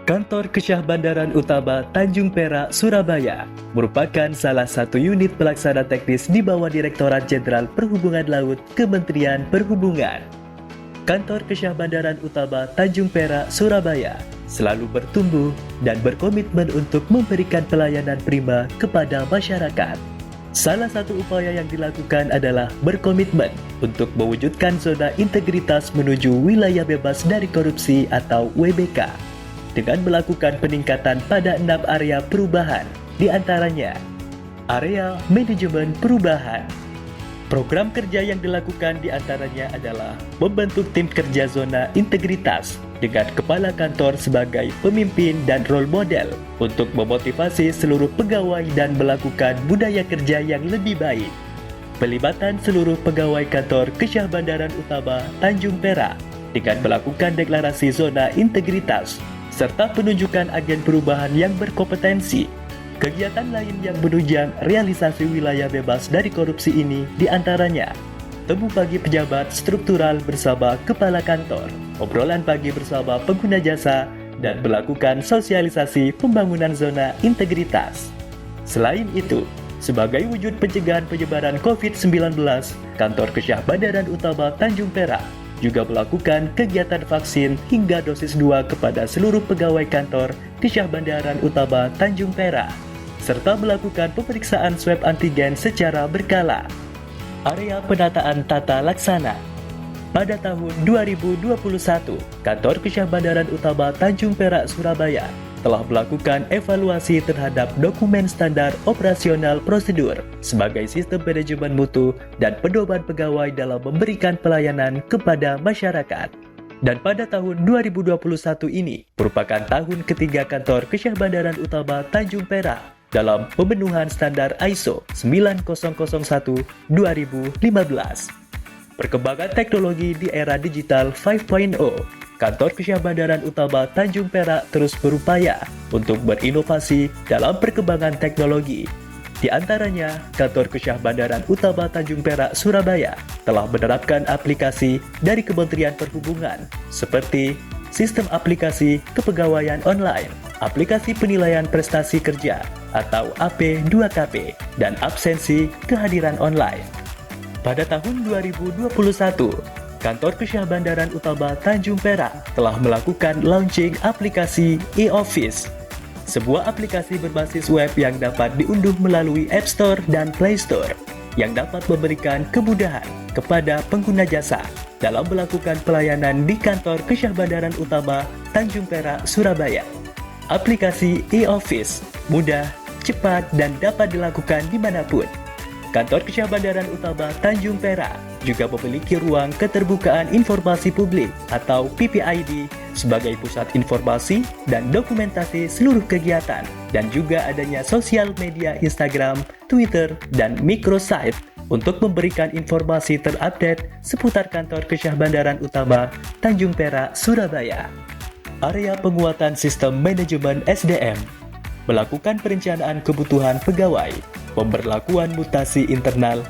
Kantor Kesyahbandaran Utama Tanjung Perak, Surabaya merupakan salah satu unit pelaksana teknis di bawah Direktorat Jenderal Perhubungan Laut Kementerian Perhubungan. Kantor Kesyahbandaran Utama Tanjung Perak, Surabaya selalu bertumbuh dan berkomitmen untuk memberikan pelayanan prima kepada masyarakat. Salah satu upaya yang dilakukan adalah berkomitmen untuk mewujudkan zona integritas menuju wilayah bebas dari korupsi atau WBK dengan melakukan peningkatan pada 6 area perubahan, di antaranya area manajemen perubahan. Program kerja yang dilakukan di antaranya adalah membentuk tim kerja zona integritas dengan kepala kantor sebagai pemimpin dan role model untuk memotivasi seluruh pegawai dan melakukan budaya kerja yang lebih baik. Pelibatan seluruh pegawai kantor Kesyahbandaran Utama Tanjung Perak dengan melakukan deklarasi zona integritas serta penunjukan agen perubahan yang berkompetensi. Kegiatan lain yang menunjang realisasi wilayah bebas dari korupsi ini diantaranya temu pagi pejabat struktural bersama kepala kantor, obrolan pagi bersama pengguna jasa, dan melakukan sosialisasi pembangunan zona integritas. Selain itu, sebagai wujud pencegahan penyebaran COVID-19, Kantor Kesyahbandaran Utama Tanjung Perak juga melakukan kegiatan vaksin hingga dosis 2 kepada seluruh pegawai kantor Kesyahbandaran Utama Tanjung Perak, serta melakukan pemeriksaan swab antigen secara berkala. Area penataan tata laksana. Pada tahun 2021, Kantor Kesyahbandaran Utama Tanjung Perak, Surabaya telah melakukan evaluasi terhadap dokumen standar operasional prosedur sebagai sistem manajemen mutu dan pedoman pegawai dalam memberikan pelayanan kepada masyarakat. Dan pada tahun 2021 ini merupakan tahun ketiga Kantor Kesyahbandaran Utama Tanjung Perak dalam pemenuhan standar ISO 9001-2015. Perkembangan teknologi di era digital 5.0, Kantor Kesyahbandaran Utama Tanjung Perak terus berupaya untuk berinovasi dalam perkembangan teknologi. Di antaranya, Kantor Kesyahbandaran Utama Tanjung Perak, Surabaya telah menerapkan aplikasi dari Kementerian Perhubungan seperti Sistem Aplikasi Kepegawaian Online, Aplikasi Penilaian Prestasi Kerja atau AP2KP, dan Absensi Kehadiran Online. Pada tahun 2021, Kantor Kesyahbandaran Utama Tanjung Perak telah melakukan launching aplikasi e-Office, sebuah aplikasi berbasis web yang dapat diunduh melalui App Store dan Play Store, yang dapat memberikan kemudahan kepada pengguna jasa dalam melakukan pelayanan di Kantor Kesyahbandaran Utama Tanjung Perak, Surabaya. Aplikasi e-Office mudah, cepat, dan dapat dilakukan dimanapun. Kantor Kesyahbandaran Utama Tanjung Perak juga memiliki ruang keterbukaan informasi publik atau PPID sebagai pusat informasi dan dokumentasi seluruh kegiatan, dan juga adanya sosial media Instagram, Twitter, dan microsite untuk memberikan informasi terupdate seputar Kantor Kesyahbandaran Utama Tanjung Perak, Surabaya. Area penguatan sistem manajemen SDM, melakukan perencanaan kebutuhan pegawai, pemberlakuan mutasi internal,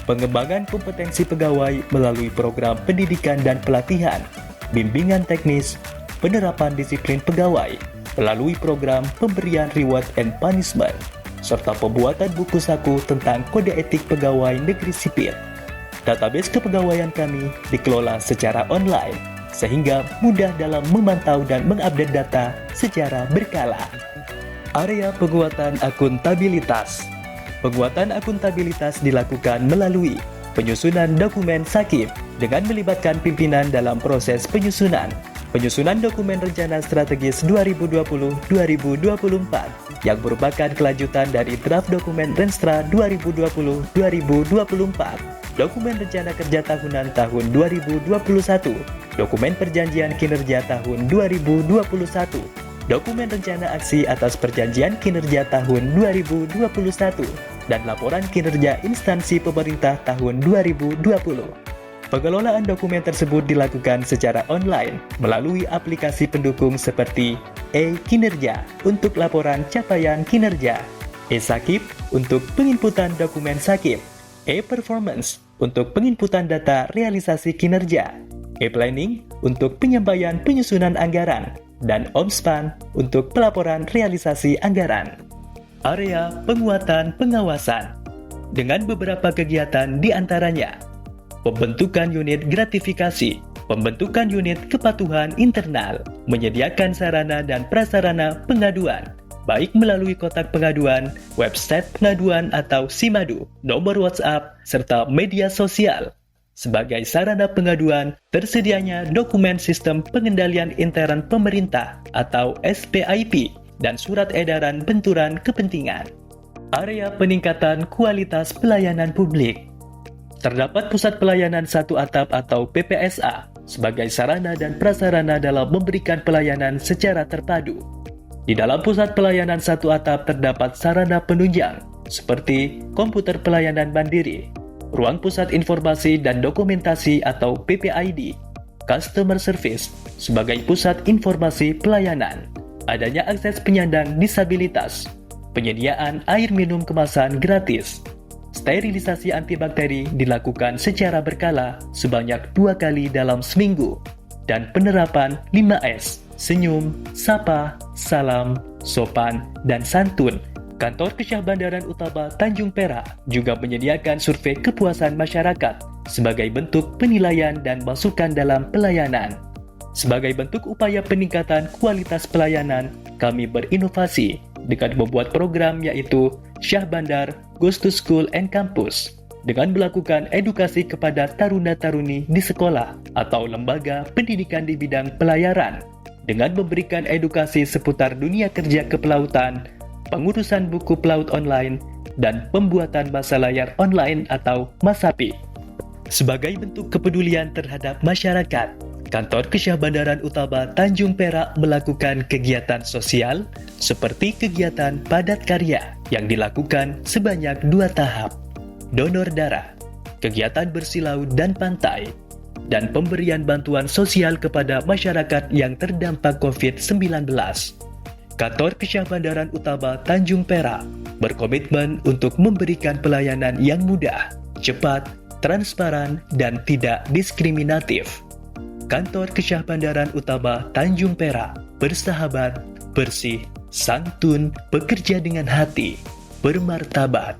pengembangan kompetensi pegawai melalui program pendidikan dan pelatihan, bimbingan teknis, penerapan disiplin pegawai melalui program pemberian reward and punishment, serta pembuatan buku saku tentang kode etik pegawai negeri sipil. Database kepegawaian kami dikelola secara online, sehingga mudah dalam memantau dan mengupdate data secara berkala. Area penguatan akuntabilitas. Penguatan akuntabilitas dilakukan melalui penyusunan dokumen SAKIP dengan melibatkan pimpinan dalam proses penyusunan dokumen rencana strategis 2020-2024 yang merupakan kelanjutan dari draft dokumen Renstra 2020-2024, dokumen rencana kerja tahunan tahun 2021, dokumen perjanjian kinerja tahun 2021, dokumen rencana aksi atas perjanjian kinerja tahun 2021, dan laporan kinerja instansi pemerintah tahun 2020. Pengelolaan dokumen tersebut dilakukan secara online melalui aplikasi pendukung seperti e-Kinerja untuk laporan capaian kinerja, e-Sakip untuk penginputan dokumen Sakip, e-Performance untuk penginputan data realisasi kinerja, e-Planning untuk penyampaian penyusunan anggaran, dan Omspan untuk pelaporan realisasi anggaran. Area penguatan pengawasan dengan beberapa kegiatan di antaranya pembentukan unit gratifikasi, pembentukan unit kepatuhan internal, menyediakan sarana dan prasarana pengaduan, baik melalui kotak pengaduan, website pengaduan atau SIMADU, nomor WhatsApp, serta media sosial. Sebagai sarana pengaduan, tersedianya dokumen sistem pengendalian intern pemerintah atau SPIP dan surat edaran benturan kepentingan. Area peningkatan kualitas pelayanan publik. Terdapat pusat pelayanan satu atap atau PPSA sebagai sarana dan prasarana dalam memberikan pelayanan secara terpadu. Di dalam pusat pelayanan satu atap terdapat sarana penunjang seperti komputer pelayanan mandiri, ruang pusat informasi dan dokumentasi atau PPID, customer service sebagai pusat informasi pelayanan, adanya akses penyandang disabilitas, penyediaan air minum kemasan gratis, sterilisasi antibakteri dilakukan secara berkala sebanyak 2 kali dalam seminggu, dan penerapan 5S, senyum, sapa, salam, sopan, dan santun. Kantor Kesyahbandaran Utama Tanjung Perak juga menyediakan survei kepuasan masyarakat sebagai bentuk penilaian dan masukan dalam pelayanan. Sebagai bentuk upaya peningkatan kualitas pelayanan, kami berinovasi dengan membuat program yaitu Syahbandar Goes to School and Campus dengan melakukan edukasi kepada taruna-taruni di sekolah atau lembaga pendidikan di bidang pelayaran dengan memberikan edukasi seputar dunia kerja kepelautan, pengurusan buku pelaut online, dan pembuatan masa layar online atau MASAPI. Sebagai bentuk kepedulian terhadap masyarakat, Kantor Kesyahbandaran Utama Tanjung Perak melakukan kegiatan sosial seperti kegiatan padat karya yang dilakukan sebanyak 2 tahap, donor darah, kegiatan bersilau dan pantai, dan pemberian bantuan sosial kepada masyarakat yang terdampak COVID-19. Kantor Kesyahbandaran Utama Tanjung Perak berkomitmen untuk memberikan pelayanan yang mudah, cepat, transparan, dan tidak diskriminatif. Kantor Kesyahbandaran Utama Tanjung Perak bersahabat, bersih, santun, bekerja dengan hati, bermartabat.